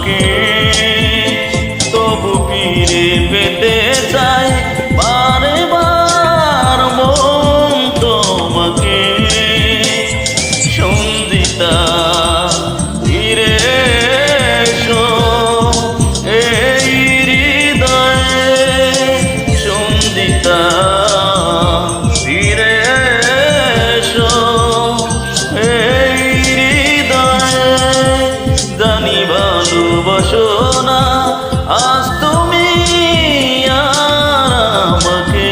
আমাকে, তবু ফিরে পেতে চাই বারে বার মন তোমাকে। সঞ্জিতা ফিরে এসো এই হৃদয়ে, সঞ্জিতা ফিরে এসো এই হৃদয়ে। জানি ভালোবাসো না আজ তুমি আর আমাকে,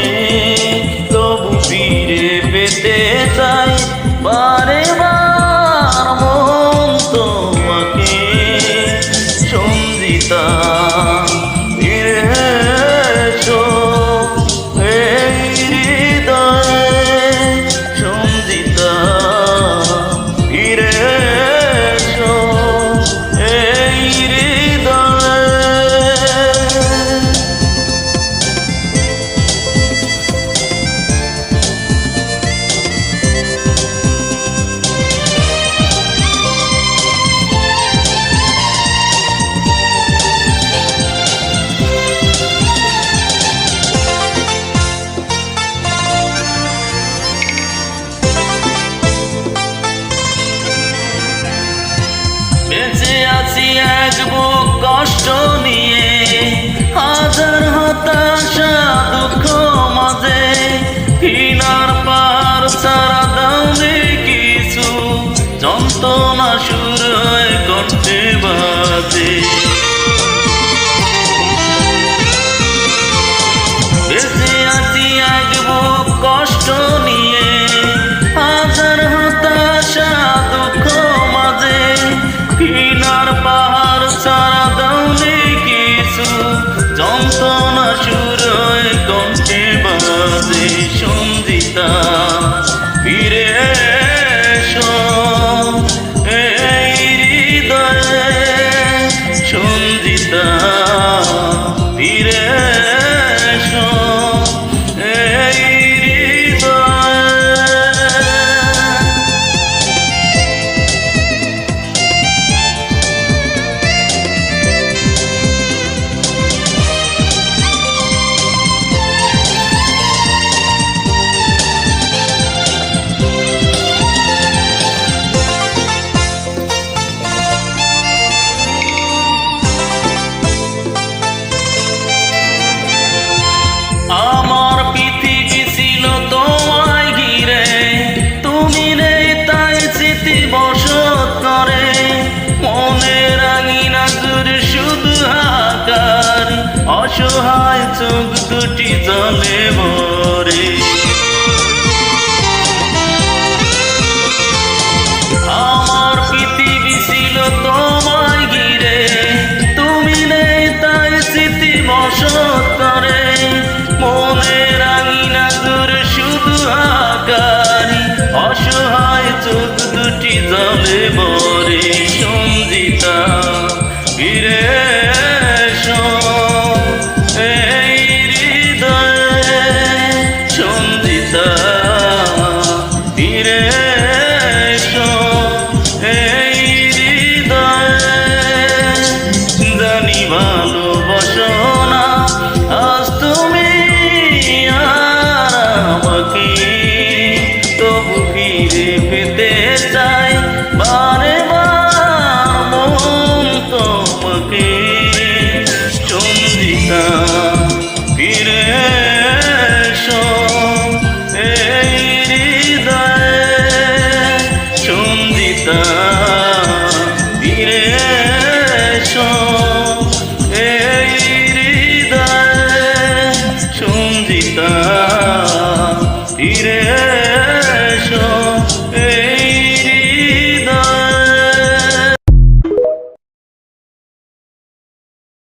তবু ফিরে পেতে চাই বারে বার মন তোমাকে। সঞ্জিতা ফিরে এসো এই হৃদয়ে, সঞ্জিতা ফিরে এসো এই হৃদয়ে। বেঁচে আছি এক বুক কষ্ট নিয়ে, হাজার হতাশা দুঃখ মাঝে। ঘৃণার পার ছাড়া দাওনি কিছু, যন্ত্রণা সুর হয়ে কণ্ঠে বাজে। বেঁচে আছি এক বুক কষ্ট নিয়ে, হাজার হতাশা দুঃখ মাঝে। ঘৃণার পাহাড় ছাড়া দাওনি কিছু, যন্ত্রণা সুর হয়ে কণ্ঠে বাজে। সঞ্জিতা ফিরে এসো এই হৃদয়ে, সঞ্জিতা ফিরে এসো এই হৃদয়ে। আমার পৃথিবী ছিল তোমায় ঘিরে, তুমি নেই তাই স্মৃতি বসত করে। মনের আঙিনা জুড়ে শুধু হাহাকার, অসহায় চোখ দুটি জলে ভরে। আমার পৃথিবী ছিল তোমায় ঘিরে, তুমি নেই তাই স্মৃতি বসত